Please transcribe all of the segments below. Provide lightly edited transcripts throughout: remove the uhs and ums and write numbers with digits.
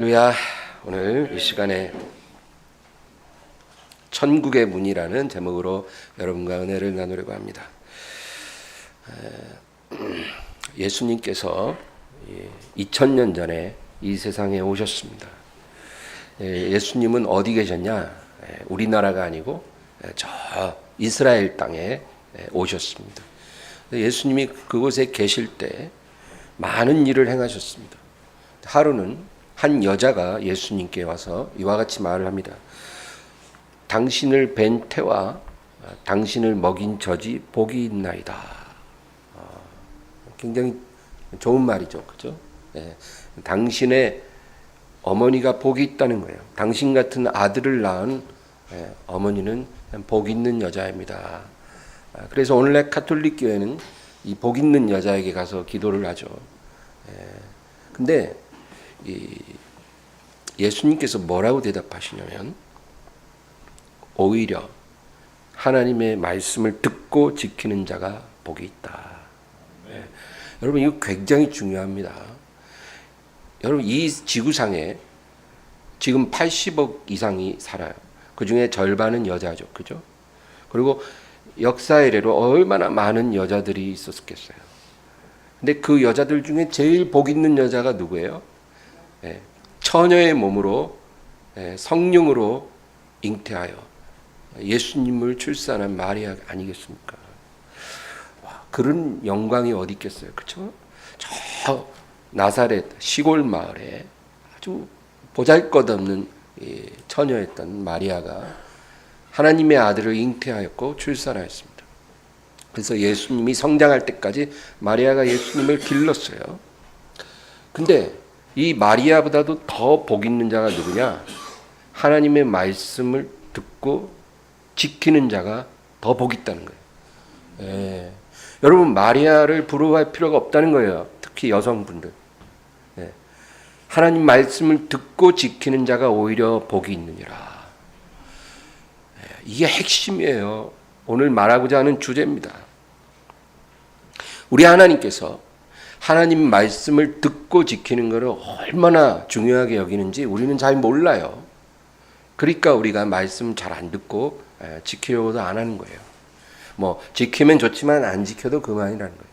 할렐루야. 오늘 이 시간에 천국의 문이라는 제목으로 여러분과 은혜를 나누려고 합니다. 예수님께서 2000년 전에 이 세상에 오셨습니다. 예수님은 어디 계셨냐? 우리나라가 아니고 저 이스라엘 땅에 오셨습니다. 예수님이 그곳에 계실 때 많은 일을 행하셨습니다. 하루는 한 여자가 예수님께 와서 이와 같이 말을 합니다. 당신을 뵌 태와 당신을 먹인 젖이 복이 있나이다. 굉장히 좋은 말이죠. 그죠? 당신의 어머니가 복이 있다는 거예요. 당신 같은 아들을 낳은 어머니는 복 있는 여자입니다. 그래서 오늘날 가톨릭 교회는 이 복 있는 여자에게 가서 기도를 하죠. 근데 예수님께서 뭐라고 대답하시냐면 오히려 하나님의 말씀을 듣고 지키는 자가 복이 있다. 여러분 이거 굉장히 중요합니다. 여러분 이 지구상에 지금 80억 이상이 살아요. 그 중에 절반은 여자죠. 그죠? 그리고 역사 이래로 얼마나 많은 여자들이 있었겠어요. 근데 그 여자들 중에 제일 복 있는 여자가 누구예요? 처녀의 몸으로 성령으로 잉태하여 예수님을 출산한 마리아 아니겠습니까? 와, 그런 영광이 어디 있겠어요. 그렇죠? 저 나사렛 시골 마을에 아주 보잘것없는 처녀였던 마리아가 하나님의 아들을 잉태하였고 출산하였습니다. 그래서 예수님이 성장할 때까지 마리아가 예수님을 길렀어요. 근데 이 마리아보다도 더 복 있는 자가 누구냐? 하나님의 말씀을 듣고 지키는 자가 더 복 있다는 거예요. 여러분 마리아를 부러워할 필요가 없다는 거예요. 특히 여성분들. 하나님 말씀을 듣고 지키는 자가 오히려 복이 있느니라. 이게 핵심이에요. 오늘 말하고자 하는 주제입니다. 우리 하나님께서 하나님 말씀을 듣고 지키는 것을 얼마나 중요하게 여기는지 우리는 잘 몰라요. 그러니까 우리가 말씀 잘 안 듣고 지키려고도 안 하는 거예요. 뭐 지키면 좋지만 안 지켜도 그만이라는 거예요.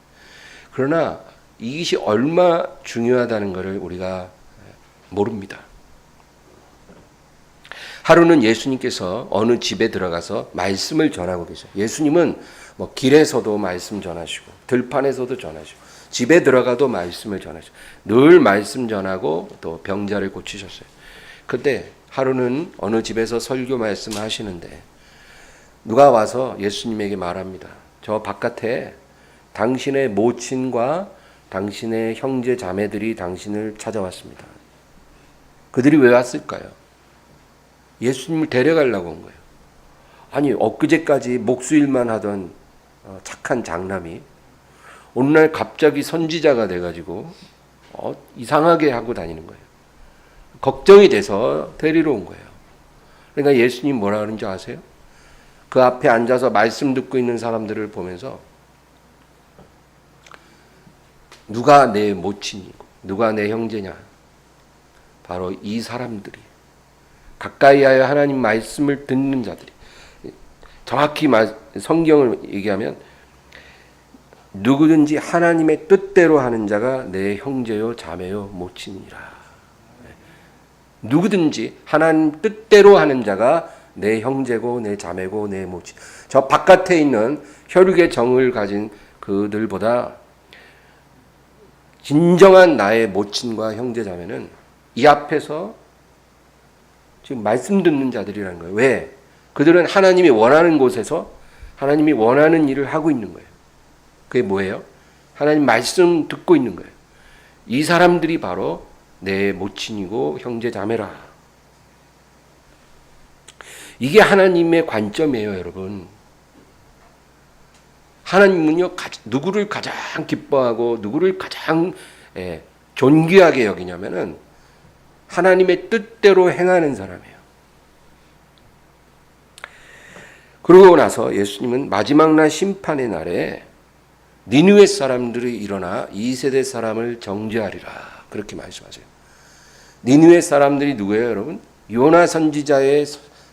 그러나 이것이 얼마 중요하다는 것을 우리가 모릅니다. 하루는 예수님께서 어느 집에 들어가서 말씀을 전하고 계셔요. 예수님은 뭐 길에서도 말씀 전하시고 들판에서도 전하시고 집에 들어가도 말씀을 전하시고 늘 말씀 전하고 또 병자를 고치셨어요. 그때 하루는 어느 집에서 설교 말씀하시는데 누가 와서 예수님에게 말합니다. 저 바깥에 당신의 모친과 당신의 형제 자매들이 당신을 찾아왔습니다. 그들이 왜 왔을까요? 예수님을 데려가려고 온 거예요. 아니 엊그제까지 목수일만 하던 착한 장남이 오늘날 갑자기 선지자가 돼가지고 이상하게 하고 다니는 거예요. 걱정이 돼서 데리러 온 거예요. 그러니까 예수님 뭐라 그러는지 아세요? 그 앞에 앉아서 말씀 듣고 있는 사람들을 보면서 누가 내 모친이고 누가 내 형제냐? 바로 이 사람들이 가까이 하여 하나님 말씀을 듣는 자들이 정확히 성경을 얘기하면 누구든지 하나님의 뜻대로 하는 자가 내 형제요 자매요 모친이라. 누구든지 하나님 뜻대로 하는 자가 내 형제고 내 자매고 내 모친. 저 바깥에 있는 혈육의 정을 가진 그들보다 진정한 나의 모친과 형제 자매는 이 앞에서 지금 말씀 듣는 자들이라는 거예요. 왜? 그들은 하나님이 원하는 곳에서 하나님이 원하는 일을 하고 있는 거예요. 그게 뭐예요? 하나님 말씀 듣고 있는 거예요. 이 사람들이 바로 내 모친이고 형제 자매라. 이게 하나님의 관점이에요, 여러분. 하나님은요, 누구를 가장 기뻐하고 누구를 가장 존귀하게 여기냐면은 하나님의 뜻대로 행하는 사람이에요. 그러고 나서 예수님은 마지막 날 심판의 날에 니느웨 사람들이 일어나 2세대 사람을 정죄하리라 그렇게 말씀하세요. 니느웨 사람들이 누구예요, 여러분? 요나 선지자의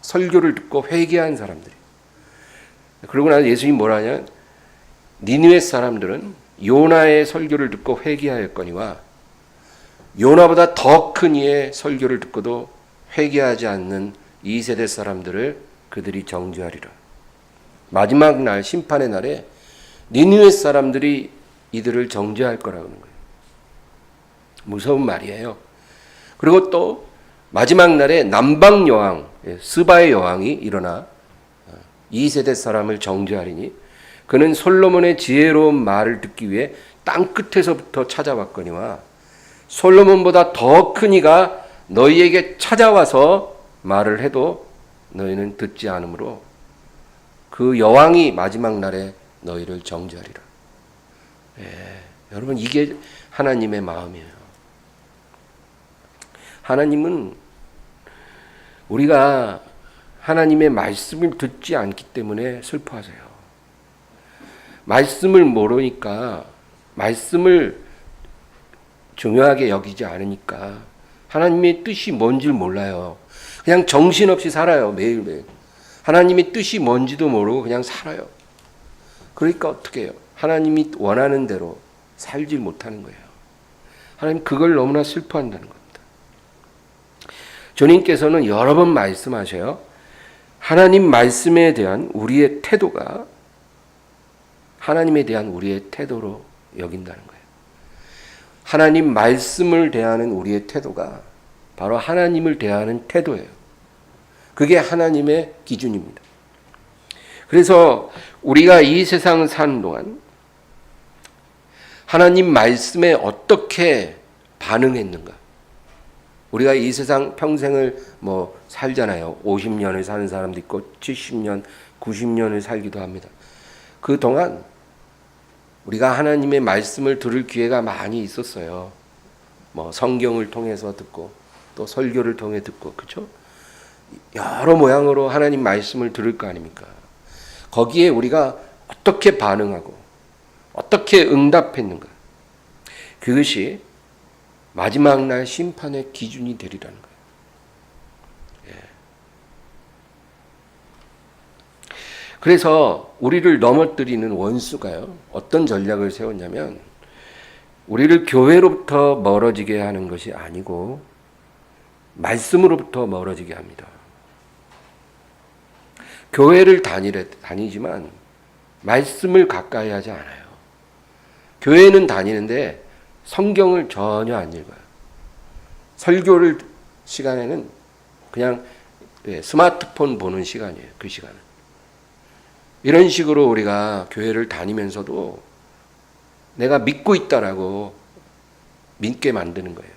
설교를 듣고 회개한 사람들이에요. 그러고 나서 예수님이 뭐라 하냐면 니느웨 사람들은 요나의 설교를 듣고 회개하였거니와 요나보다 더 큰 이의 설교를 듣고도 회개하지 않는 이 세대 사람들을 그들이 정죄하리라. 마지막 날 심판의 날에 니느웨 사람들이 이들을 정죄할 거라고 하는 거예요. 무서운 말이에요. 그리고 또 마지막 날에 남방 여왕 스바의 여왕이 일어나 이 세대 사람을 정죄하리니 그는 솔로몬의 지혜로운 말을 듣기 위해 땅 끝에서부터 찾아왔거니와 솔로몬보다 더 큰 이가 너희에게 찾아와서 말을 해도 너희는 듣지 않으므로 그 여왕이 마지막 날에 너희를 정죄하리라. 여러분 이게 하나님의 마음이에요. 하나님은 우리가 하나님의 말씀을 듣지 않기 때문에 슬퍼하세요. 말씀을 모르니까 말씀을 중요하게 여기지 않으니까 하나님의 뜻이 뭔지 몰라요. 그냥 정신없이 살아요. 매일매일. 하나님의 뜻이 뭔지도 모르고 그냥 살아요. 그러니까 어떻게 해요? 하나님이 원하는 대로 살지 못하는 거예요. 하나님 그걸 너무나 슬퍼한다는 겁니다. 주님께서는 여러 번 말씀하셔요. 하나님 말씀에 대한 우리의 태도가 하나님에 대한 우리의 태도로 여긴다는 거예요. 하나님 말씀을 대하는 우리의 태도가 바로 하나님을 대하는 태도예요. 그게 하나님의 기준입니다. 그래서 우리가 이 세상 사는 동안 하나님 말씀에 어떻게 반응했는가? 우리가 이 세상 평생을 살잖아요. 50년을 사는 사람도 있고 70년, 90년을 살기도 합니다. 그 동안 우리가 하나님의 말씀을 들을 기회가 많이 있었어요. 성경을 통해서 듣고 또 설교를 통해 듣고 그렇죠? 여러 모양으로 하나님 말씀을 들을 거 아닙니까? 거기에 우리가 어떻게 반응하고 어떻게 응답했는가? 그것이 마지막 날 심판의 기준이 되리라는 거예요. 그래서 우리를 넘어뜨리는 원수가요. 어떤 전략을 세웠냐면 우리를 교회로부터 멀어지게 하는 것이 아니고 말씀으로부터 멀어지게 합니다. 교회를 다니지만 말씀을 가까이 하지 않아요. 교회는 다니는데 성경을 전혀 안 읽어요. 설교를 시간에는 그냥 스마트폰 보는 시간이에요. 그 시간은. 이런 식으로 우리가 교회를 다니면서도 내가 믿고 있다라고 믿게 만드는 거예요.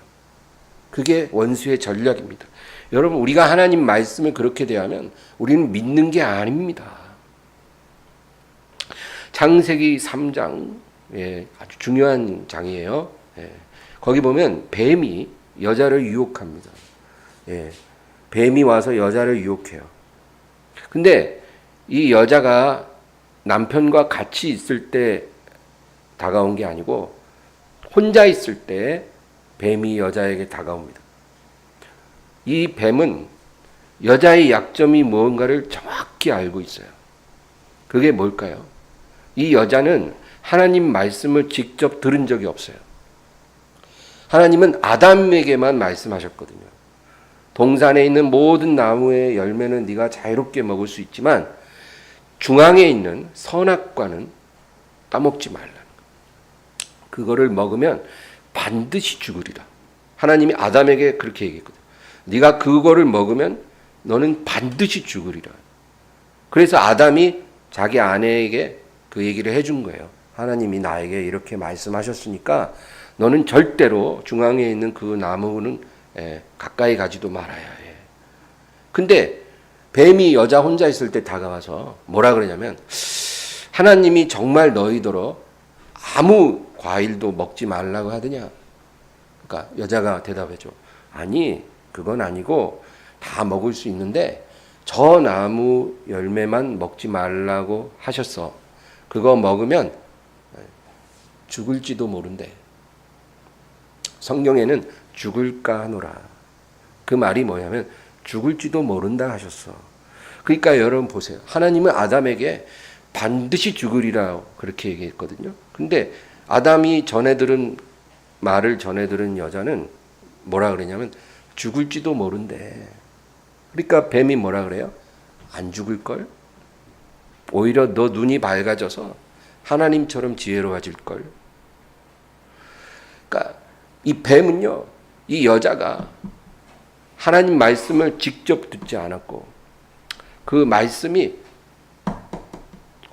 그게 원수의 전략입니다. 여러분 우리가 하나님 말씀을 그렇게 대하면 우리는 믿는 게 아닙니다. 창세기 3장 아주 중요한 장이에요. 거기 보면 뱀이 여자를 유혹합니다. 뱀이 와서 여자를 유혹해요. 근데 이 여자가 남편과 같이 있을 때 다가온 게 아니고 혼자 있을 때 뱀이 여자에게 다가옵니다. 이 뱀은 여자의 약점이 무언가를 정확히 알고 있어요. 그게 뭘까요? 이 여자는 하나님 말씀을 직접 들은 적이 없어요. 하나님은 아담에게만 말씀하셨거든요. 동산에 있는 모든 나무의 열매는 네가 자유롭게 먹을 수 있지만 중앙에 있는 선악과는 따먹지 말라는 거예요. 그거를 먹으면 반드시 죽으리라. 하나님이 아담에게 그렇게 얘기했거든요. 네가 그거를 먹으면 너는 반드시 죽으리라. 그래서 아담이 자기 아내에게 그 얘기를 해준 거예요. 하나님이 나에게 이렇게 말씀하셨으니까 너는 절대로 중앙에 있는 그 나무는 가까이 가지도 말아야 해. 근데 뱀이 여자 혼자 있을 때 다가와서 뭐라 그러냐면 하나님이 정말 너희더러 아무 과일도 먹지 말라고 하더냐. 그러니까 여자가 대답해줘. 아니 그건 아니고 다 먹을 수 있는데 저 나무 열매만 먹지 말라고 하셨어. 그거 먹으면 죽을지도 모른대. 성경에는 죽을까 하노라 그 말이 뭐냐면 죽을지도 모른다 하셨어. 그러니까 여러분 보세요. 하나님은 아담에게 반드시 죽으리라 그렇게 얘기했거든요. 근데 아담이 말을 전해 들은 여자는 뭐라 그러냐면 죽을지도 모른대. 그러니까 뱀이 뭐라 그래요? 안 죽을걸? 오히려 너 눈이 밝아져서 하나님처럼 지혜로워질걸. 그러니까 이 뱀은요, 이 여자가 하나님 말씀을 직접 듣지 않았고 그 말씀이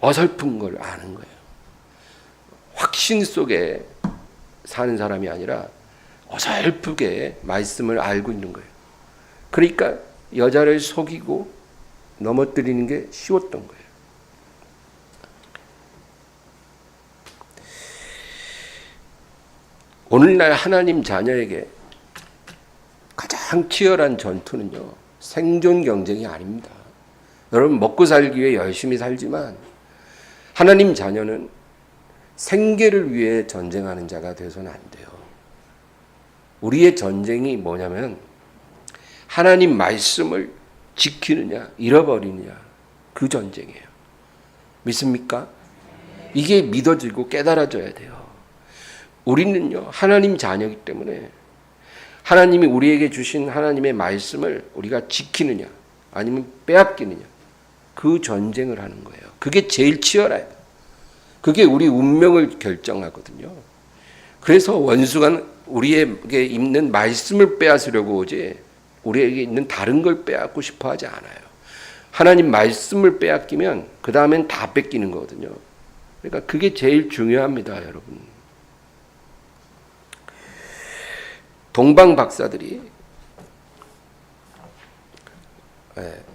어설픈 걸 아는 거예요. 확신 속에 사는 사람이 아니라 어설프게 말씀을 알고 있는 거예요. 그러니까 여자를 속이고 넘어뜨리는 게 쉬웠던 거예요. 오늘날 하나님 자녀에게 가장 치열한 전투는요, 생존 경쟁이 아닙니다. 여러분 먹고 살기 위해 열심히 살지만 하나님 자녀는 생계를 위해 전쟁하는 자가 되어서는 안 돼요. 우리의 전쟁이 뭐냐면 하나님 말씀을 지키느냐 잃어버리느냐 그 전쟁이에요. 믿습니까? 이게 믿어지고 깨달아져야 돼요. 우리는요 하나님 자녀이기 때문에 하나님이 우리에게 주신 하나님의 말씀을 우리가 지키느냐 아니면 빼앗기느냐 그 전쟁을 하는 거예요. 그게 제일 치열해요. 그게 우리 운명을 결정하거든요. 그래서 원수가 우리에게 있는 말씀을 빼앗으려고 오지 우리에게 있는 다른 걸 빼앗고 싶어 하지 않아요. 하나님 말씀을 빼앗기면 그 다음엔 다 뺏기는 거거든요. 그러니까 그게 제일 중요합니다, 여러분. 동방 박사들이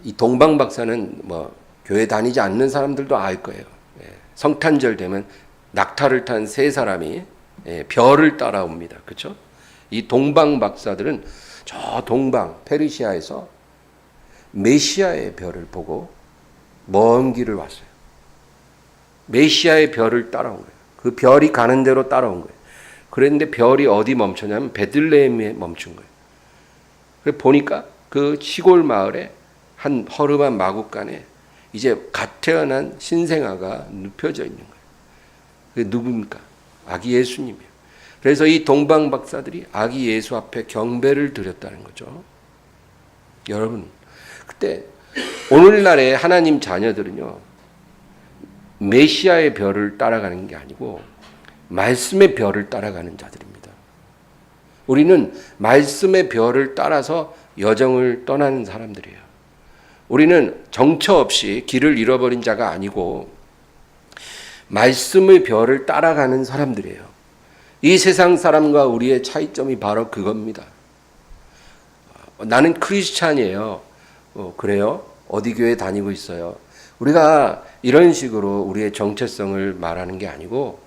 이 동방 박사는 뭐 교회 다니지 않는 사람들도 알 거예요. 성탄절 되면 낙타를 탄 세 사람이 별을 따라옵니다. 그렇죠? 이 동방 박사들은 저 동방 페르시아에서 메시아의 별을 보고 먼 길을 왔어요. 메시아의 별을 따라온 거예요. 그 별이 가는 대로 따라온 거예요. 그랬는데 별이 어디 멈췄냐면 베들레헴에 멈춘 거예요. 그래서 보니까 그 시골 마을에 한 허름한 마구간에 이제 갓 태어난 신생아가 눕혀져 있는 거예요. 그게 누굽니까? 아기 예수님이에요. 그래서 이 동방 박사들이 아기 예수 앞에 경배를 드렸다는 거죠. 여러분, 그때 오늘날의 하나님 자녀들은요, 메시아의 별을 따라가는 게 아니고 말씀의 별을 따라가는 자들입니다. 우리는 말씀의 별을 따라서 여정을 떠나는 사람들이에요. 우리는 정처 없이 길을 잃어버린 자가 아니고 말씀의 별을 따라가는 사람들이에요. 이 세상 사람과 우리의 차이점이 바로 그겁니다. 나는 크리스찬이에요. 그래요? 어디 교회 다니고 있어요? 우리가 이런 식으로 우리의 정체성을 말하는 게 아니고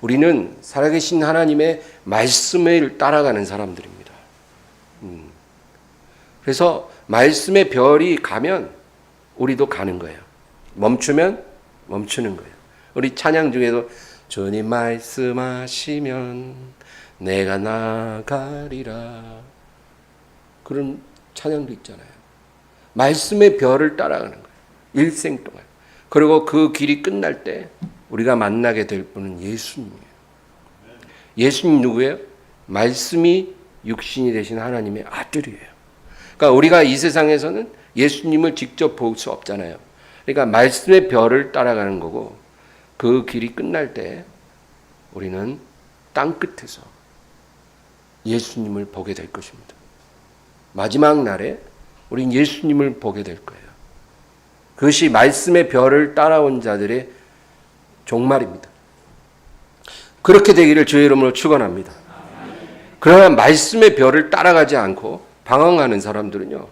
우리는 살아계신 하나님의 말씀을 따라가는 사람들입니다. 그래서 말씀의 별이 가면 우리도 가는 거예요. 멈추면 멈추는 거예요. 우리 찬양 중에도 주님 말씀하시면 내가 나가리라 그런 찬양도 있잖아요. 말씀의 별을 따라가는 거예요. 일생 동안. 그리고 그 길이 끝날 때 우리가 만나게 될 분은 예수님이에요. 예수님 누구예요? 말씀이 육신이 되신 하나님의 아들이에요. 그러니까 우리가 이 세상에서는 예수님을 직접 볼 수 없잖아요. 그러니까 말씀의 별을 따라가는 거고 그 길이 끝날 때 우리는 땅 끝에서 예수님을 보게 될 것입니다. 마지막 날에 우린 예수님을 보게 될 거예요. 그것이 말씀의 별을 따라온 자들의 종말입니다. 그렇게 되기를 주의 이름으로 축원합니다. 그러나 말씀의 별을 따라가지 않고 방황하는 사람들은요,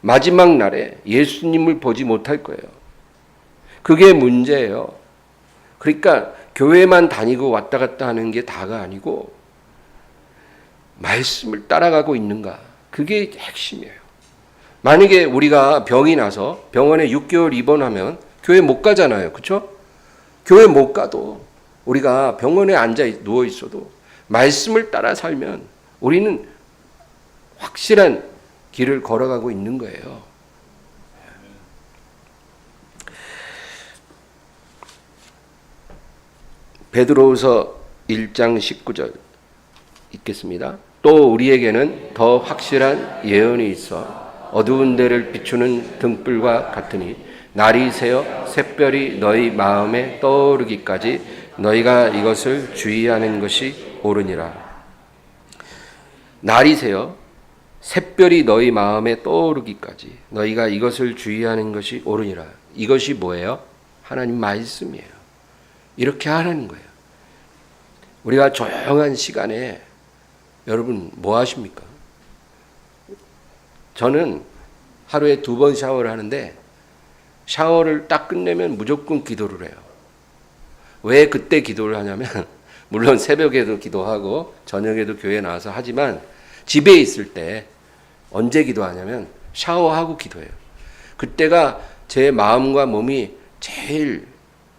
마지막 날에 예수님을 보지 못할 거예요. 그게 문제예요. 그러니까 교회만 다니고 왔다 갔다 하는 게 다가 아니고 말씀을 따라가고 있는가, 그게 핵심이에요. 만약에 우리가 병이 나서 병원에 6개월 입원하면 교회 못 가잖아요. 그렇죠? 교회 못 가도 우리가 병원에 앉아 누워 있어도 말씀을 따라 살면 우리는 확실한 길을 걸어가고 있는 거예요. 베드로후서 1장 19절 읽겠습니다. 또 우리에게는 더 확실한 예언이 있어 어두운 데를 비추는 등불과 같으니 날이 새어 샛별이 너희 마음에 떠오르기까지 너희가 이것을 주의하는 것이 옳으니라. 날이 새어 샛별이 너희 마음에 떠오르기까지 너희가 이것을 주의하는 것이 옳으니라. 이것이 뭐예요? 하나님 말씀이에요. 이렇게 하라는 거예요. 우리가 조용한 시간에 여러분 뭐 하십니까? 저는 하루에 2번 샤워를 하는데 샤워를 딱 끝내면 무조건 기도를 해요. 왜 그때 기도를 하냐면 물론 새벽에도 기도하고 저녁에도 교회 나와서 하지만 집에 있을 때 언제 기도하냐면 샤워하고 기도해요. 그때가 제 마음과 몸이 제일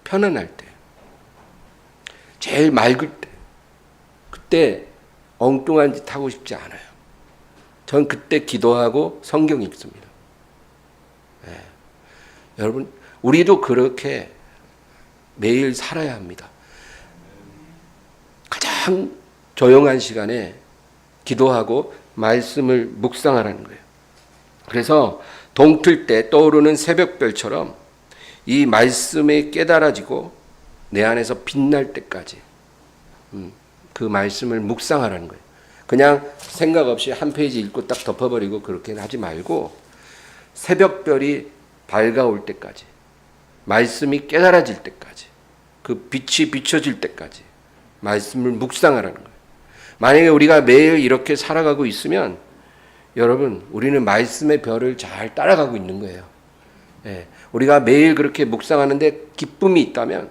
편안할 때, 제일 맑을 때, 그때 엉뚱한 짓 하고 싶지 않아요. 전 그때 기도하고 성경 읽습니다. 네. 여러분, 우리도 그렇게 매일 살아야 합니다. 가장 조용한 시간에 기도하고 말씀을 묵상하라는 거예요. 그래서 동틀 때 떠오르는 새벽별처럼 이 말씀에 깨달아지고 내 안에서 빛날 때까지 그 말씀을 묵상하라는 거예요. 그냥 생각 없이 한 페이지 읽고 딱 덮어버리고 그렇게 하지 말고 새벽별이 밝아올 때까지, 말씀이 깨달아질 때까지, 그 빛이 비춰질 때까지 말씀을 묵상하라는 거예요. 만약에 우리가 매일 이렇게 살아가고 있으면 여러분, 우리는 말씀의 별을 잘 따라가고 있는 거예요. 예, 우리가 매일 그렇게 묵상하는데 기쁨이 있다면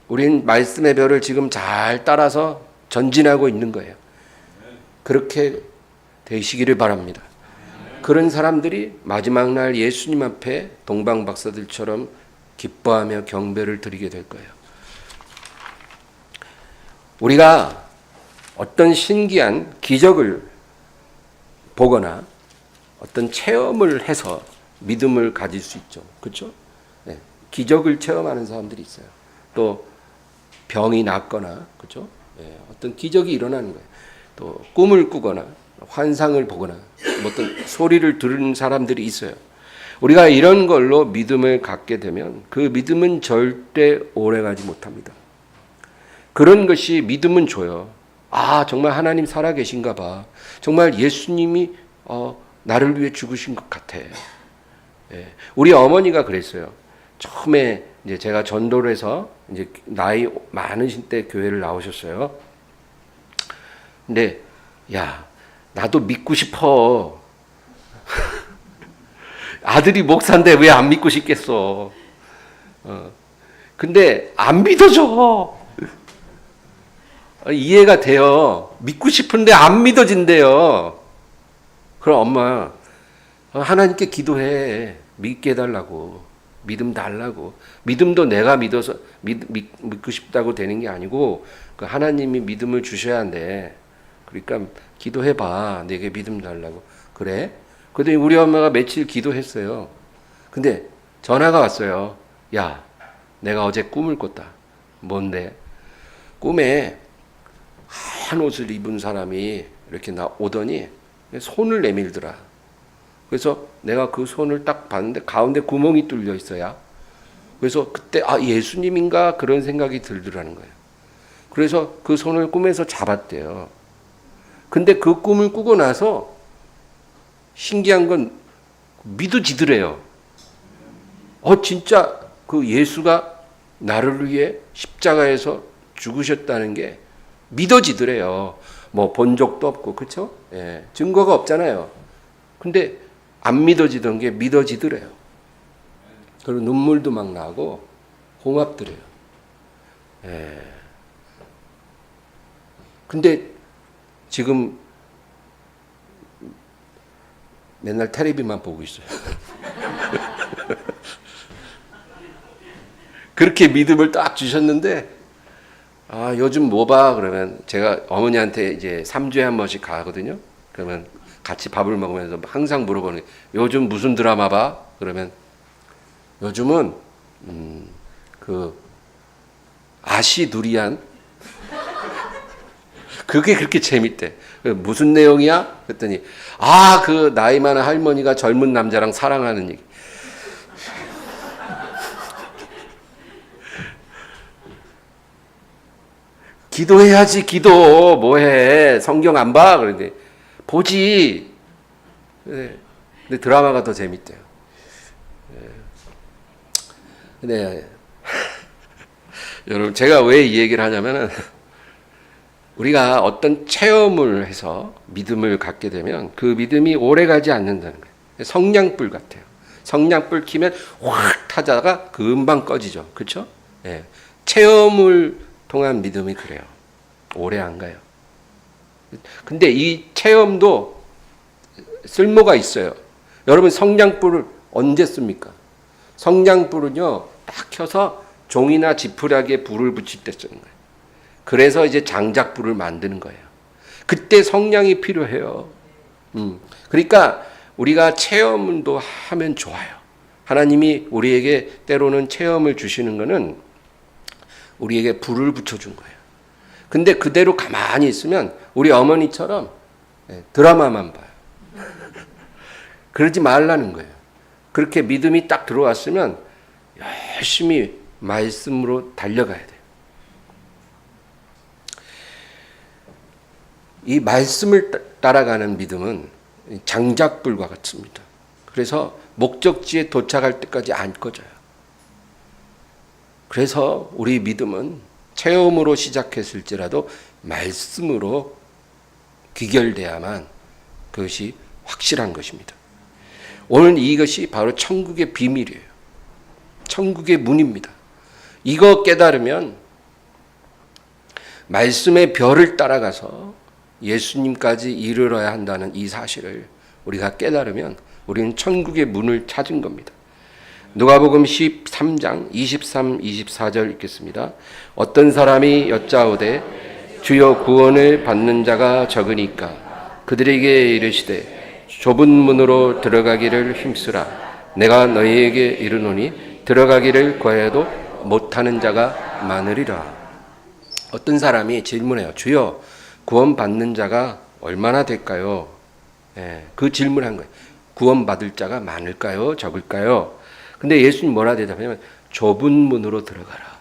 우리는 말씀의 별을 지금 잘 따라서 전진하고 있는 거예요. 그렇게 되시기를 바랍니다. 그런 사람들이 마지막 날 예수님 앞에 동방박사들처럼 기뻐하며 경배를 드리게 될 거예요. 우리가 어떤 신기한 기적을 보거나 어떤 체험을 해서 믿음을 가질 수 있죠. 그렇죠? 네. 기적을 체험하는 사람들이 있어요. 또 병이 낫거나, 그렇죠? 네. 어떤 기적이 일어나는 거예요. 또 꿈을 꾸거나 환상을 보거나 어떤 소리를 들은 사람들이 있어요. 우리가 이런 걸로 믿음을 갖게 되면 그 믿음은 절대 오래가지 못합니다. 그런 것이 믿음은 줘요. 아, 정말 하나님 살아계신가 봐. 정말 예수님이 나를 위해 죽으신 것 같아. 예. 우리 어머니가 그랬어요. 처음에 이제 제가 전도를 해서 이제 나이 많으신 때 교회를 나오셨어요. 근데 야, 나도 믿고 싶어. 아들이 목사인데 왜 안 믿고 싶겠어. 근데 안 믿어져. 이해가 돼요. 믿고 싶은데 안 믿어진대요. 그럼 엄마, 하나님께 기도해. 믿게 해달라고. 믿음 달라고. 믿음도 내가 믿어서 믿고 싶다고 되는 게 아니고 그 하나님이 믿음을 주셔야 한대. 그러니까 기도해봐. 내게 믿음 달라고. 그래? 그랬더니 우리 엄마가 며칠 기도했어요. 근데 전화가 왔어요. 야, 내가 어제 꿈을 꿨다. 뭔데? 꿈에 하얀 옷을 입은 사람이 이렇게 오더니 손을 내밀더라. 그래서 내가 그 손을 딱 봤는데 가운데 구멍이 뚫려 있어야. 그래서 그때 예수님인가 그런 생각이 들더라는 거예요. 그래서 그 손을 꿈에서 잡았대요. 근데 그 꿈을 꾸고 나서 신기한 건 믿어지더래요. 진짜 그 예수가 나를 위해 십자가에서 죽으셨다는 게 믿어지더래요. 뭐 본 적도 없고, 그렇죠? 예, 증거가 없잖아요. 근데 안 믿어지던 게 믿어지더래요. 그리고 눈물도 막 나고 고맙더래요. 예. 근데 지금 맨날 텔레비만 보고 있어요. 그렇게 믿음을 딱 주셨는데 요즘 뭐 봐? 그러면 제가 어머니한테 이제 3주에 한 번씩 가거든요. 그러면 같이 밥을 먹으면서 항상 물어보는 게, 요즘 무슨 드라마 봐? 그러면 요즘은 그 아시두리안 그게 그렇게 재밌대. 무슨 내용이야? 그랬더니 그 나이 많은 할머니가 젊은 남자랑 사랑하는 얘기. 기도해야지. 기도 뭐해? 성경 안 봐? 그런데 보지. 근데 드라마가 더 재밌대요. 근데 여러분, 제가 왜 이 얘기를 하냐면은, 우리가 어떤 체험을 해서 믿음을 갖게 되면 그 믿음이 오래 가지 않는다는 거예요. 성냥불 같아요. 성냥불 켜면 확 타다가 금방 꺼지죠. 그렇죠? 예. 체험을 통한 믿음이 그래요. 오래 안 가요. 근데 이 체험도 쓸모가 있어요. 여러분, 성냥불을 언제 씁니까? 성냥불은요, 딱 켜서 종이나 지푸라기에 불을 붙일 때 쓰는 거예요. 그래서 이제 장작불을 만드는 거예요. 그때 성냥이 필요해요. 그러니까 우리가 체험도 하면 좋아요. 하나님이 우리에게 때로는 체험을 주시는 거는 우리에게 불을 붙여준 거예요. 근데 그대로 가만히 있으면 우리 어머니처럼 드라마만 봐요. 그러지 말라는 거예요. 그렇게 믿음이 딱 들어왔으면 열심히 말씀으로 달려가야 돼요. 이 말씀을 따라가는 믿음은 장작불과 같습니다. 그래서 목적지에 도착할 때까지 안 꺼져요. 그래서 우리 믿음은 체험으로 시작했을지라도 말씀으로 귀결돼야만 그것이 확실한 것입니다. 오늘 이것이 바로 천국의 비밀이에요. 천국의 문입니다. 이거 깨달으면 말씀의 별을 따라가서 예수님까지 이르러야 한다는 이 사실을 우리가 깨달으면 우리는 천국의 문을 찾은 겁니다. 누가복음 13장 23, 24절 읽겠습니다. 어떤 사람이 여짜오되 주여 구원을 받는 자가 적으니까 그들에게 이르시되 좁은 문으로 들어가기를 힘쓰라. 내가 너희에게 이르노니 들어가기를 구하여도 못하는 자가 많으리라. 어떤 사람이 질문해요. 주여 구원받는 자가 얼마나 될까요? 그 질문한 거예요. 구원받을 자가 많을까요? 적을까요? 근데 예수님 뭐라 대답하냐면 좁은 문으로 들어가라.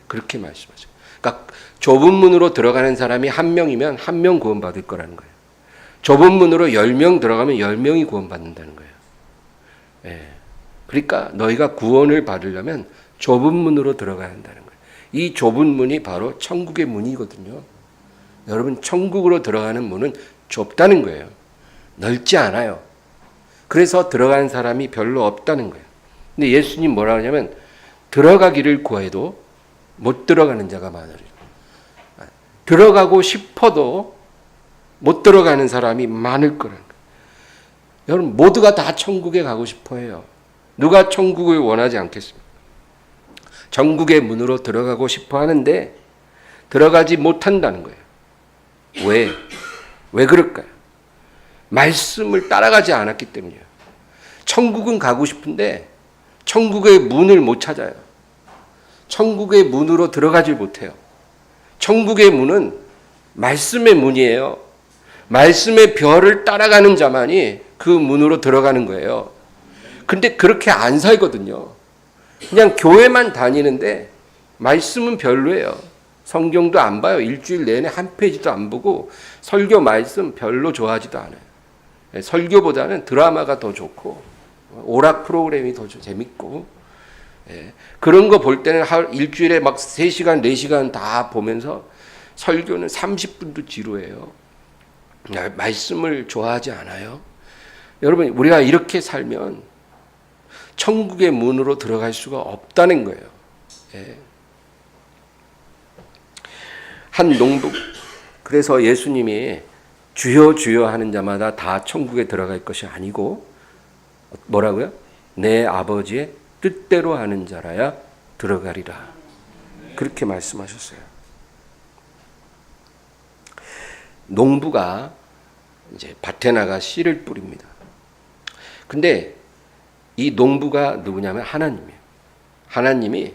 그렇게 말씀하죠. 그러니까 좁은 문으로 들어가는 사람이 한 명이면 한 명 구원받을 거라는 거예요. 좁은 문으로 10명 들어가면 10명이 구원받는다는 거예요. 그러니까 너희가 구원을 받으려면 좁은 문으로 들어가야 한다는 거예요. 이 좁은 문이 바로 천국의 문이거든요. 여러분, 천국으로 들어가는 문은 좁다는 거예요. 넓지 않아요. 그래서 들어가는 사람이 별로 없다는 거예요. 근데 예수님 뭐라 하냐면 들어가기를 구해도 못 들어가는 자가 많으리라. 들어가고 싶어도 못 들어가는 사람이 많을 거라는 거예요. 여러분, 모두가 다 천국에 가고 싶어 해요. 누가 천국을 원하지 않겠습니까? 천국의 문으로 들어가고 싶어 하는데 들어가지 못한다는 거예요. 왜 그럴까요? 말씀을 따라가지 않았기 때문이에요. 천국은 가고 싶은데 천국의 문을 못 찾아요. 천국의 문으로 들어가질 못해요. 천국의 문은 말씀의 문이에요. 말씀의 별을 따라가는 자만이 그 문으로 들어가는 거예요. 근데 그렇게 안 살거든요. 그냥 교회만 다니는데 말씀은 별로예요. 성경도 안 봐요. 일주일 내내 한 페이지도 안 보고 설교 말씀 별로 좋아하지도 않아요. 설교보다는 드라마가 더 좋고 오락 프로그램이 더 재밌고 그런 거 볼 때는 일주일에 막 3시간 4시간 다 보면서 설교는 30분도 지루해요. 말씀을 좋아하지 않아요. 여러분, 우리가 이렇게 살면 천국의 문으로 들어갈 수가 없다는 거예요. 한 농부, 그래서 예수님이 주여 주여 하는 자마다 다 천국에 들어갈 것이 아니고 뭐라고요? 내 아버지의 뜻대로 하는 자라야 들어가리라. 그렇게 말씀하셨어요. 농부가 이제 밭에 나가 씨를 뿌립니다. 근데 이 농부가 누구냐면 하나님이에요. 하나님이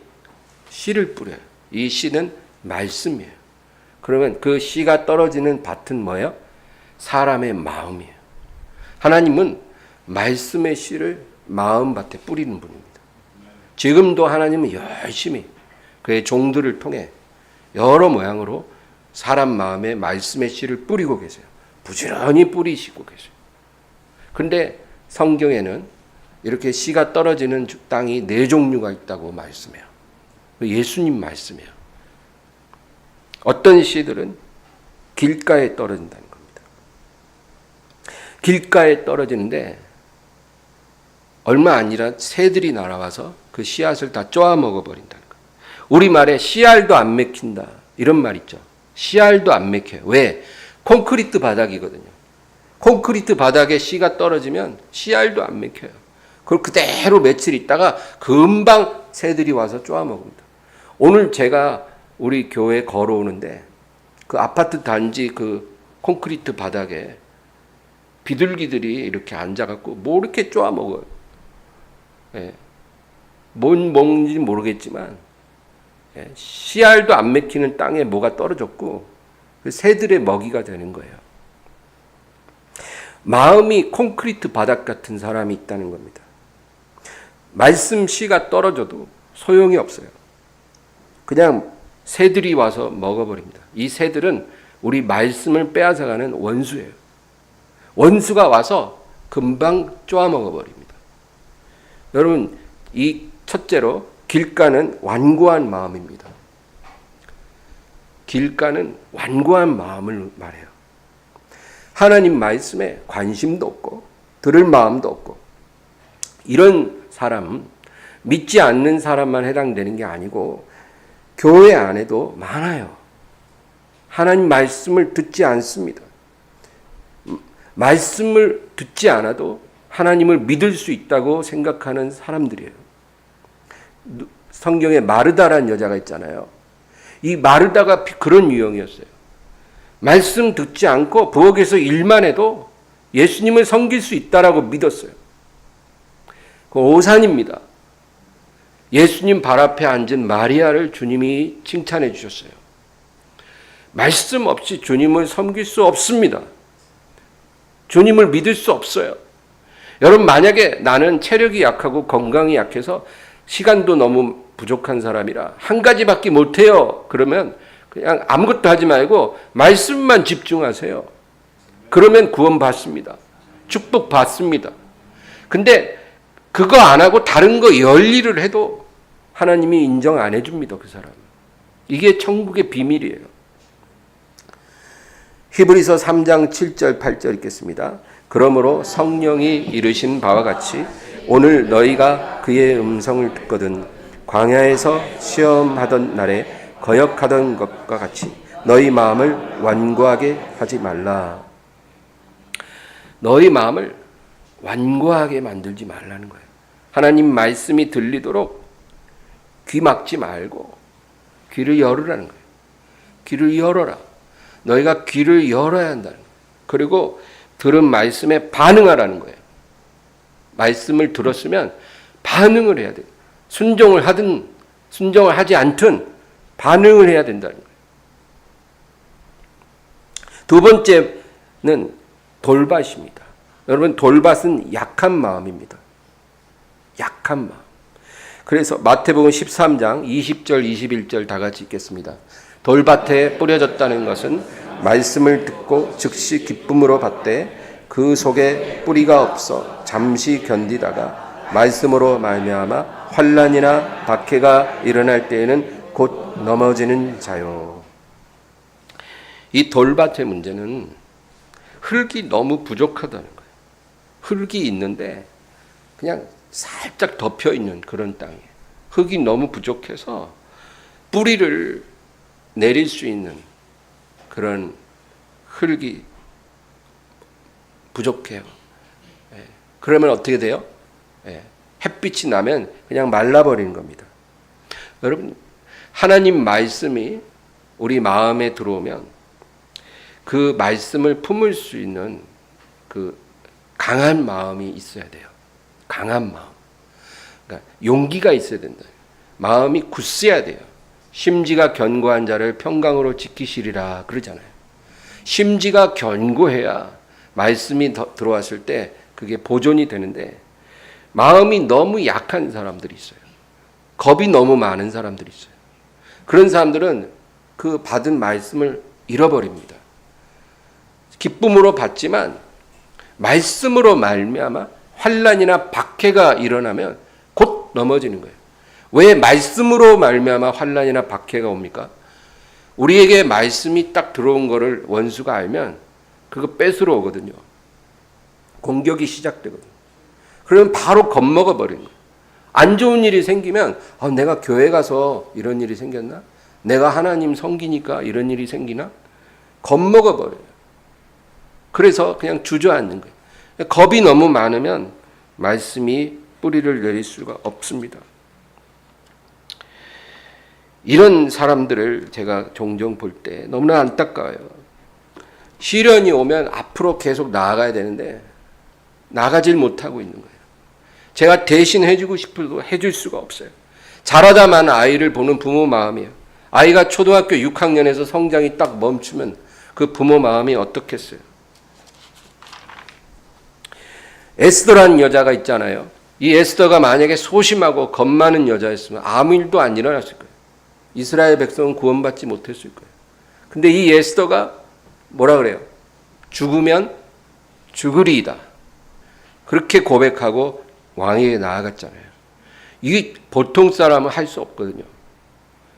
씨를 뿌려요. 이 씨는 말씀이에요. 그러면 그 씨가 떨어지는 밭은 뭐예요? 사람의 마음이에요. 하나님은 말씀의 씨를 마음밭에 뿌리는 분입니다. 지금도 하나님은 열심히 그의 종들을 통해 여러 모양으로 사람 마음에 말씀의 씨를 뿌리고 계세요. 부지런히 뿌리시고 계세요. 근데 성경에는 이렇게 씨가 떨어지는 땅이 4종류가 있다고 말씀해요. 예수님 말씀이에요. 어떤 씨들은 길가에 떨어진다는 겁니다. 길가에 떨어지는데 얼마 아니라 새들이 날아와서 그 씨앗을 다 쪼아 먹어버린다는 거예요. 우리말에 씨알도 안 맥힌다 이런 말 있죠. 씨알도 안 맥혀요. 왜? 콘크리트 바닥이거든요. 콘크리트 바닥에 씨가 떨어지면 씨알도 안 맥혀요. 그걸 그대로 며칠 있다가 금방 새들이 와서 쪼아 먹습니다. 오늘 제가 우리 교회 걸어오는데 그 아파트 단지 그 콘크리트 바닥에 비둘기들이 이렇게 앉아갖고 뭐 이렇게 쪼아 먹어요. 예. 뭔 먹는지 모르겠지만 예. 씨알도 안 맥히는 땅에 뭐가 떨어졌고 그 새들의 먹이가 되는 거예요. 마음이 콘크리트 바닥 같은 사람이 있다는 겁니다. 말씀 씨가 떨어져도 소용이 없어요. 그냥 새들이 와서 먹어버립니다. 이 새들은 우리 말씀을 빼앗아가는 원수예요. 원수가 와서 금방 쪼아 먹어버립니다. 여러분, 이 첫째로 길가는 완고한 마음입니다. 길가는 완고한 마음을 말해요. 하나님 말씀에 관심도 없고 들을 마음도 없고 이런 사람은 믿지 않는 사람만 해당되는 게 아니고 교회 안에도 많아요. 하나님 말씀을 듣지 않습니다. 말씀을 듣지 않아도 하나님을 믿을 수 있다고 생각하는 사람들이에요. 성경에 마르다라는 여자가 있잖아요. 이 마르다가 그런 유형이었어요. 말씀 듣지 않고 부엌에서 일만 해도 예수님을 섬길 수 있다라고 믿었어요. 그 오산입니다. 예수님 발 앞에 앉은 마리아를 주님이 칭찬해 주셨어요. 말씀 없이 주님을 섬길 수 없습니다. 주님을 믿을 수 없어요. 여러분, 만약에 나는 체력이 약하고 건강이 약해서 시간도 너무 부족한 사람이라 한 가지밖에 못해요. 그러면 그냥 아무것도 하지 말고 말씀만 집중하세요. 그러면 구원 받습니다. 축복 받습니다. 근데 그거 안 하고 다른 거 열일을 해도 하나님이 인정 안 해줍니다. 그 사람. 이게 천국의 비밀이에요. 히브리서 3장 7절 8절 읽겠습니다. 그러므로 성령이 이르신 바와 같이 오늘 너희가 그의 음성을 듣거든 광야에서 시험하던 날에 거역하던 것과 같이 너희 마음을 완고하게 하지 말라. 너희 마음을 완고하게 만들지 말라는 거예요. 하나님 말씀이 들리도록 귀 막지 말고 귀를 열으라는 거예요. 귀를 열어라. 너희가 귀를 열어야 한다는 거예요. 그리고 들은 말씀에 반응하라는 거예요. 말씀을 들었으면 반응을 해야 돼요. 순종을 하든 순종을 하지 않든 반응을 해야 된다는 거예요. 두 번째는 돌밭입니다. 여러분, 돌밭은 약한 마음입니다. 약한 마음. 그래서 마태복음 13장 20절 21절 다 같이 읽겠습니다. 돌밭에 뿌려졌다는 것은 말씀을 듣고 즉시 기쁨으로 받되 그 속에 뿌리가 없어 잠시 견디다가 말씀으로 말미암아 환난이나 박해가 일어날 때에는 곧 넘어지는 자요. 이 돌밭의 문제는 흙이 너무 부족하다는 거예요. 흙이 있는데 그냥 살짝 덮여 있는 그런 땅이에요. 흙이 너무 부족해서 뿌리를 내릴 수 있는 그런 흙이 부족해요. 그러면 어떻게 돼요? 햇빛이 나면 그냥 말라버리는 겁니다. 여러분, 하나님 말씀이 우리 마음에 들어오면 그 말씀을 품을 수 있는 그 강한 마음이 있어야 돼요. 강한 마음. 그러니까 용기가 있어야 된다. 마음이 굳세야 돼요. 심지가 견고한 자를 평강으로 지키시리라 그러잖아요. 심지가 견고해야 말씀이 들어왔을 때 그게 보존이 되는데, 마음이 너무 약한 사람들이 있어요. 겁이 너무 많은 사람들이 있어요. 그런 사람들은 그 받은 말씀을 잃어버립니다. 기쁨으로 받지만 말씀으로 말미암아 환난이나 박해가 일어나면 곧 넘어지는 거예요. 왜 말씀으로 말미암아 환난이나 박해가 옵니까? 우리에게 말씀이 딱 들어온 거를 원수가 알면 그거 뺏으러 오거든요. 공격이 시작되거든요. 그러면 바로 겁먹어 버리는 거예요. 안 좋은 일이 생기면 내가 교회 가서 이런 일이 생겼나? 내가 하나님 섬기니까 이런 일이 생기나? 겁먹어 버려요. 그래서 그냥 주저앉는 거예요. 겁이 너무 많으면 말씀이 뿌리를 내릴 수가 없습니다. 이런 사람들을 제가 종종 볼 때 너무나 안타까워요. 시련이 오면 앞으로 계속 나아가야 되는데 나가질 못하고 있는 거예요. 제가 대신 해주고 싶어도 해줄 수가 없어요. 자라다만 아이를 보는 부모 마음이에요. 아이가 초등학교 6학년에서 성장이 딱 멈추면 그 부모 마음이 어떻겠어요? 에스더라는 여자가 있잖아요. 이 에스더가 만약에 소심하고 겁 많은 여자였으면 아무 일도 안 일어났을 거예요. 이스라엘 백성은 구원받지 못했을 거예요. 근데 이 에스더가 뭐라 그래요? 죽으면 죽으리이다. 그렇게 고백하고 왕에게 나아갔잖아요. 이게 보통 사람은 할 수 없거든요.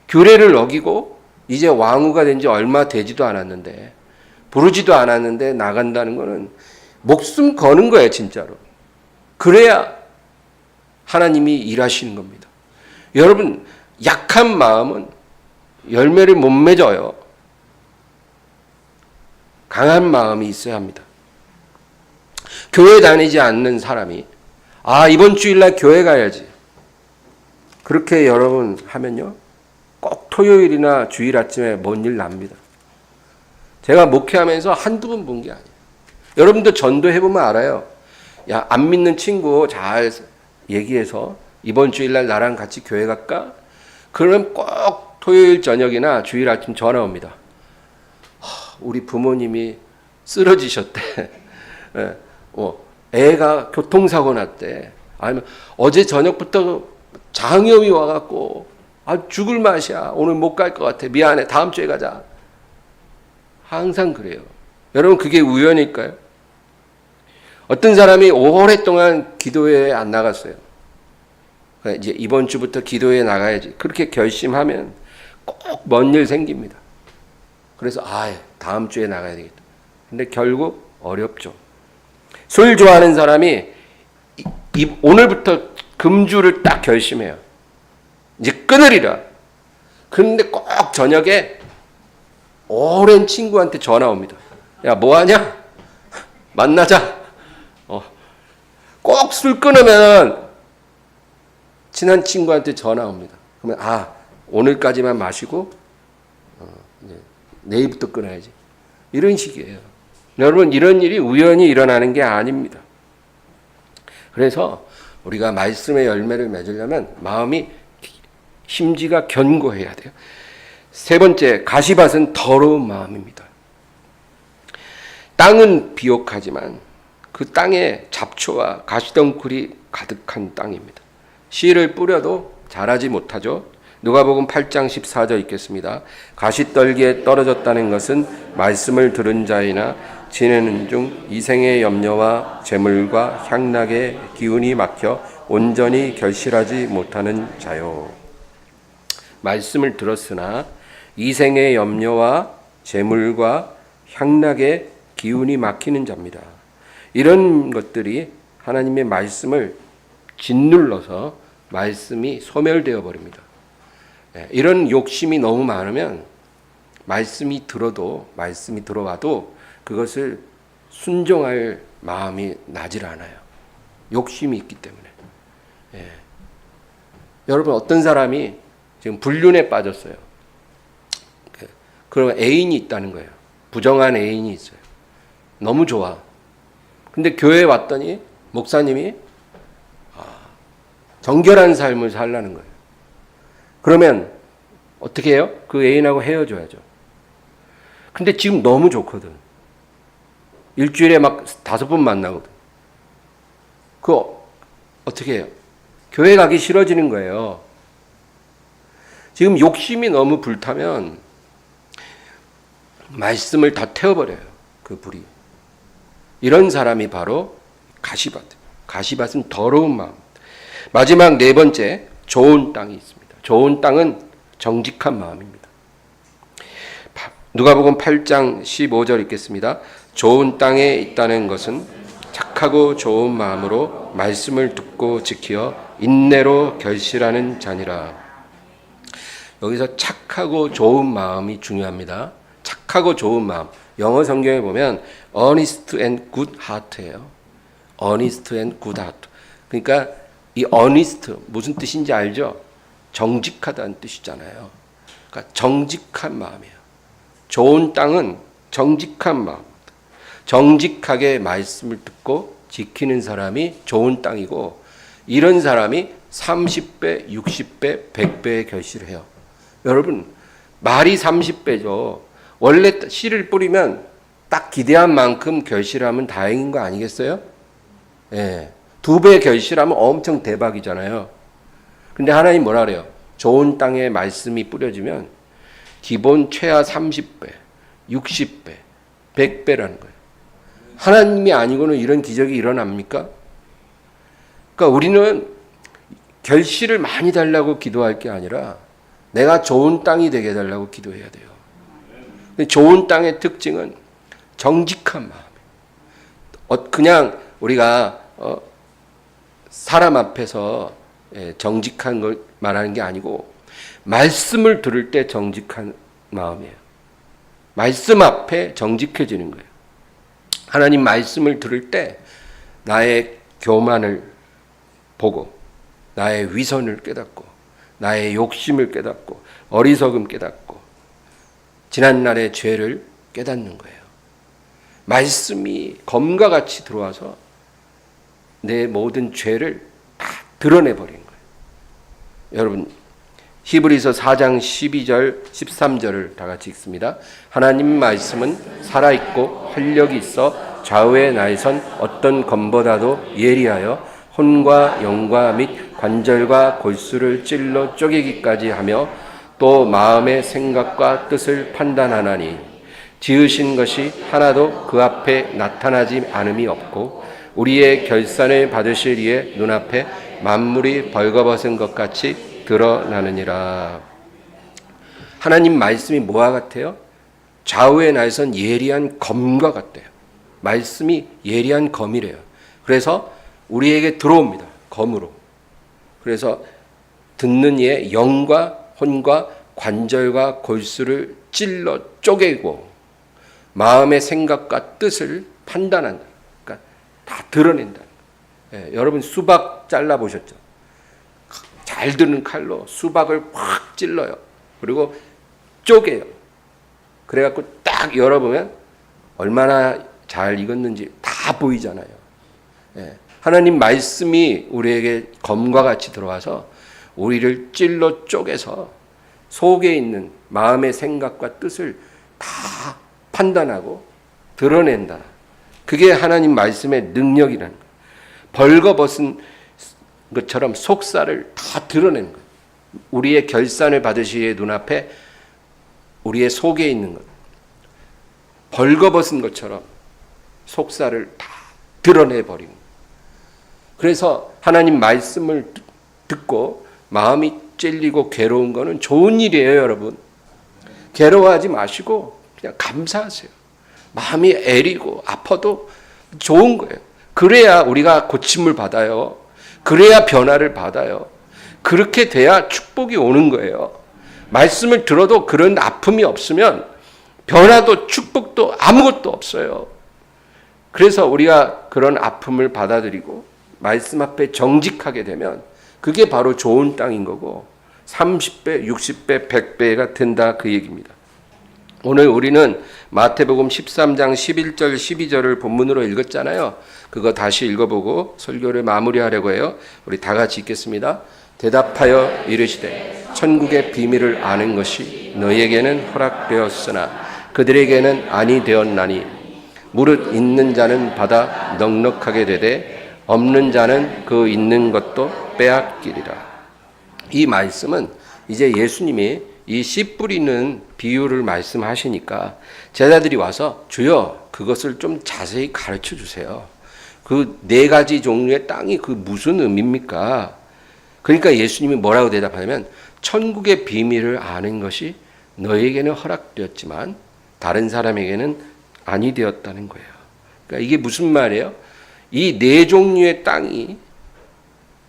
규례를 어기고 이제 왕후가 된 지 얼마 되지도 않았는데, 부르지도 않았는데 나간다는 거는 목숨 거는 거예요, 진짜로. 그래야 하나님이 일하시는 겁니다. 여러분, 약한 마음은 열매를 못 맺어요. 강한 마음이 있어야 합니다. 교회 다니지 않는 사람이 이번 주일날 교회 가야지, 그렇게 여러분 하면요, 꼭 토요일이나 주일 아침에 뭔 일 납니다. 제가 목회하면서 한두 번 본 게 아니에요. 여러분도 전도해보면 알아요. 야, 안 믿는 친구 잘 얘기해서 이번 주일날 나랑 같이 교회 갈까? 그러면 꼭 토요일 저녁이나 주일 아침 전화 옵니다. 우리 부모님이 쓰러지셨대. 애가 교통사고 났대. 아니면 어제 저녁부터 장염이 와갖고 죽을 맛이야. 오늘 못 갈 것 같아. 미안해. 다음 주에 가자. 항상 그래요. 여러분, 그게 우연일까요? 어떤 사람이 오랫동안 기도회에 안 나갔어요. 이제 이번 주부터 기도회에 나가야지, 그렇게 결심하면 꼭 먼 일 생깁니다. 그래서 다음 주에 나가야 되겠다. 근데 결국 어렵죠. 술 좋아하는 사람이 오늘부터 금주를 딱 결심해요. 이제 끊으리라. 그런데 꼭 저녁에 오랜 친구한테 전화 옵니다. 야, 뭐하냐? 만나자. 꼭 술 끊으면 친한 친구한테 전화 옵니다. 그러면 오늘까지만 마시고 내일부터 끊어야지. 이런 식이에요. 여러분, 이런 일이 우연히 일어나는 게 아닙니다. 그래서 우리가 말씀의 열매를 맺으려면 마음이, 심지가 견고해야 돼요. 세 번째, 가시밭은 더러운 마음입니다. 땅은 비옥하지만 그 땅에 잡초와 가시덩굴이 가득한 땅입니다. 씨를 뿌려도 자라지 못하죠. 누가복음 8장 14절 읽겠습니다. 가시떨기에 떨어졌다는 것은 말씀을 들은 자이나 지내는 중 이생의 염려와 재물과 향락의 기운이 막혀 온전히 결실하지 못하는 자요. 말씀을 들었으나 이생의 염려와 재물과 향락의 기운이 막히는 자입니다. 이런 것들이 하나님의 말씀을 짓눌러서 말씀이 소멸되어 버립니다. 이런 욕심이 너무 많으면 말씀이 들어와도 그것을 순종할 마음이 나질 않아요. 욕심이 있기 때문에. 여러분, 어떤 사람이 지금 불륜에 빠졌어요. 그러면 애인이 있다는 거예요. 부정한 애인이 있어요. 너무 좋아. 근데 교회에 왔더니 목사님이 정결한 삶을 살라는 거예요. 그러면 어떻게 해요? 그 애인하고 헤어져야죠. 근데 지금 너무 좋거든. 일주일에 막 5번 만나거든. 그거 어떻게 해요? 교회 가기 싫어지는 거예요. 지금 욕심이 너무 불타면 말씀을 다 태워버려요. 그 불이. 이런 사람이 바로 가시밭. 가시밭은 더러운 마음. 마지막 4번째, 좋은 땅이 있습니다. 좋은 땅은 정직한 마음입니다. 누가복음 8장 15절 읽겠습니다. 좋은 땅에 있다는 것은 착하고 좋은 마음으로 말씀을 듣고 지키어 인내로 결실하는 자니라. 여기서 착하고 좋은 마음이 중요합니다. 착하고 좋은 마음. 영어 성경에 보면 honest and good heart예요. honest and good heart. 그러니까 이 honest 무슨 뜻인지 알죠? 정직하다는 뜻이잖아요. 그러니까 정직한 마음이에요. 좋은 땅은 정직한 마음. 정직하게 말씀을 듣고 지키는 사람이 좋은 땅이고, 이런 사람이 30배, 60배, 100배의 결실을 해요. 여러분, 말이 30배죠. 원래 씨를 뿌리면 딱 기대한 만큼 결실하면 다행인 거 아니겠어요? 예. 2배 결실하면 엄청 대박이잖아요. 근데 하나님 뭐라 그래요? 좋은 땅에 말씀이 뿌려지면 기본 최하 30배, 60배, 100배라는 거예요. 하나님이 아니고는 이런 기적이 일어납니까? 그러니까 우리는 결실을 많이 달라고 기도할 게 아니라 내가 좋은 땅이 되게 해달라고 기도해야 돼요. 좋은 땅의 특징은 정직한 마음이에요. 그냥 우리가 사람 앞에서 정직한 걸 말하는 게 아니고 말씀을 들을 때 정직한 마음이에요. 말씀 앞에 정직해지는 거예요. 하나님 말씀을 들을 때 나의 교만을 보고 나의 위선을 깨닫고 나의 욕심을 깨닫고 어리석음 깨닫고 지난날의 죄를 깨닫는 거예요. 말씀이 검과 같이 들어와서 내 모든 죄를 다 드러내버린 거예요. 여러분, 히브리서 4장 12절 13절을 다 같이 읽습니다. 하나님 말씀은 살아있고 활력이 있어 좌우의 나에선 어떤 검보다도 예리하여 혼과 영과 및 관절과 골수를 찔러 쪼개기까지 하며 또 마음의 생각과 뜻을 판단하나니 지으신 것이 하나도 그 앞에 나타나지 않음이 없고 우리의 결산을 받으실 이의 눈앞에 만물이 벌거벗은 것 같이 드러나느니라. 하나님 말씀이 뭐와 같아요? 좌우에 나선 예리한 검과 같대요. 말씀이 예리한 검이래요. 그래서 우리에게 들어옵니다. 검으로. 그래서 듣는 이의 영과 혼과 관절과 골수를 찔러 쪼개고 마음의 생각과 뜻을 판단한다. 그러니까 다 드러낸다. 예, 여러분 수박 잘라보셨죠? 잘 드는 칼로 수박을 확 찔러요. 그리고 쪼개요. 그래갖고 딱 열어보면 얼마나 잘 익었는지 다 보이잖아요. 예. 하나님 말씀이 우리에게 검과 같이 들어와서 우리를 찔러 쪼개서 속에 있는 마음의 생각과 뜻을 다 판단하고 드러낸다. 그게 하나님 말씀의 능력이라는 거예요. 벌거벗은 것처럼 속살을 다 드러내는 거예요. 우리의 결산을 받으시의 눈앞에 우리의 속에 있는 것, 벌거벗은 것처럼 속살을 다 드러내버린 거예요. 그래서 하나님 말씀을 듣고 마음이 찔리고 괴로운 거는 좋은 일이에요, 여러분. 괴로워하지 마시고 그냥 감사하세요. 마음이 애리고 아파도 좋은 거예요. 그래야 우리가 고침을 받아요. 그래야 변화를 받아요. 그렇게 돼야 축복이 오는 거예요. 말씀을 들어도 그런 아픔이 없으면 변화도 축복도 아무것도 없어요. 그래서 우리가 그런 아픔을 받아들이고 말씀 앞에 정직하게 되면 그게 바로 좋은 땅인 거고 30배, 60배, 100배가 된다 그 얘기입니다. 오늘 우리는 마태복음 13장 11절 12절을 본문으로 읽었잖아요. 그거 다시 읽어보고 설교를 마무리하려고 해요. 우리 다 같이 읽겠습니다. 대답하여 이르시되 천국의 비밀을 아는 것이 너희에게는 허락되었으나 그들에게는 아니 되었나니 무릇 있는 자는 받아 넉넉하게 되되 없는 자는 그 있는 것도 빼앗기리라. 이 말씀은 이제 예수님이 이 씨 뿌리는 비유를 말씀하시니까 제자들이 와서 주여 그것을 좀 자세히 가르쳐 주세요. 그 네 가지 종류의 땅이 그 무슨 의미입니까? 그러니까 예수님이 뭐라고 대답하냐면 천국의 비밀을 아는 것이 너에게는 허락되었지만 다른 사람에게는 아니 되었다는 거예요. 그러니까 이게 무슨 말이에요? 이 네 종류의 땅이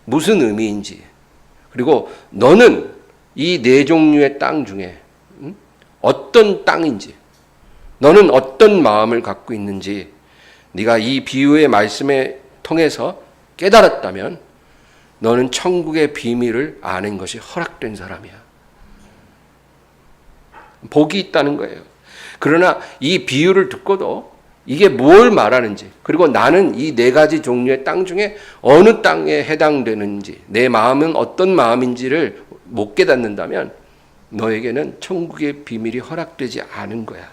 무슨 의미인지, 그리고 너는 이 네 종류의 땅 중에 어떤 땅인지, 너는 어떤 마음을 갖고 있는지 네가 이 비유의 말씀에 통해서 깨달았다면 너는 천국의 비밀을 아는 것이 허락된 사람이야. 복이 있다는 거예요. 그러나 이 비유를 듣고도 이게 뭘 말하는지, 그리고 나는 이 네 가지 종류의 땅 중에 어느 땅에 해당되는지, 내 마음은 어떤 마음인지를 못 깨닫는다면 너에게는 천국의 비밀이 허락되지 않은 거야.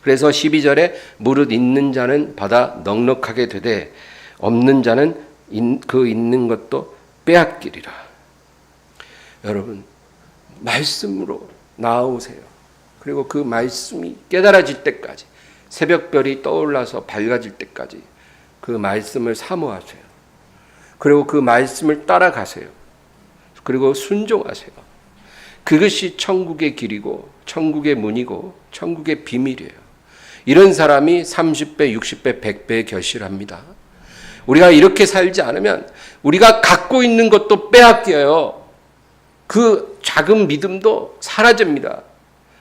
그래서 12절에 무릇 있는 자는 받아 넉넉하게 되되 없는 자는 그 있는 것도 빼앗기리라. 여러분, 말씀으로 나아오세요. 그리고 그 말씀이 깨달아질 때까지, 새벽별이 떠올라서 밝아질 때까지 그 말씀을 사모하세요. 그리고 그 말씀을 따라가세요. 그리고 순종하세요. 그것이 천국의 길이고 천국의 문이고 천국의 비밀이에요. 이런 사람이 30배, 60배, 100배 결실합니다. 우리가 이렇게 살지 않으면 우리가 갖고 있는 것도 빼앗겨요. 그 작은 믿음도 사라집니다.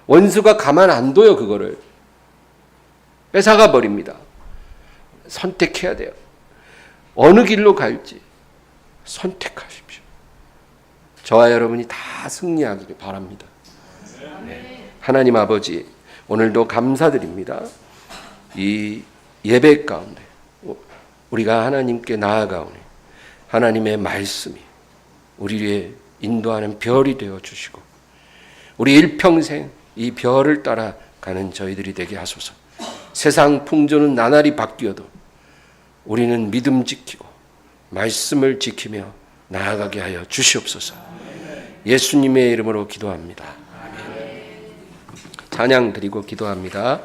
원수가 가만 안 둬요. 그거를 뺏어가 버립니다. 선택해야 돼요. 어느 길로 갈지 선택하십시오. 저와 여러분이 다 승리하기를 바랍니다. 네. 하나님 아버지, 오늘도 감사드립니다. 이 예배 가운데 우리가 하나님께 나아가오니 하나님의 말씀이 우리의 인도하는 별이 되어 주시고 우리 일평생 이 별을 따라가는 저희들이 되게 하소서. 세상 풍조는 나날이 바뀌어도 우리는 믿음 지키고 말씀을 지키며 나아가게 하여 주시옵소서. 예수님의 이름으로 기도합니다. 아멘. 찬양 드리고 기도합니다.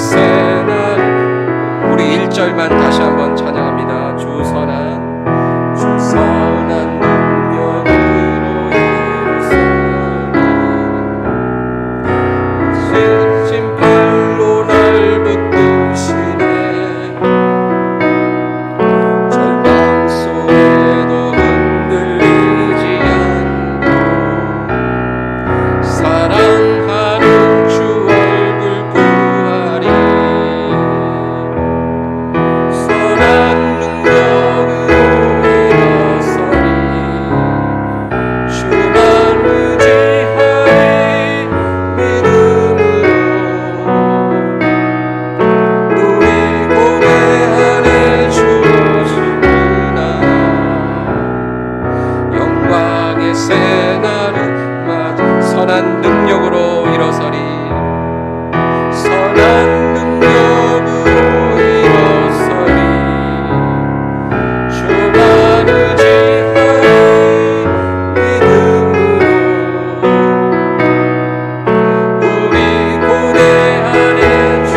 새날. 우리 1절만 다시 한번 찬양합니다. 주 선한 능력으로 일어서리 심판로 날 붙드시네. 절망 속에도 흔들리지 않고 사랑하는 주 얼굴 구하리. 선한 능력으로 일어서리 주만 의지하리. 믿음으로 우리 고뇌 안에 주 오시구나. 영광의 새날을 맞아 선한 능력으로 일어서리. 선한 능력으로 일어서리 주만 의지하리. 믿음으로 우리 고뇌 안에 주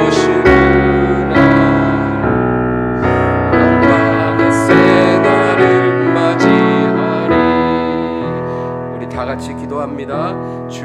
오시구나. 영광의 새날을 맞이하리. 우리 다 같이 기도합니다. 주의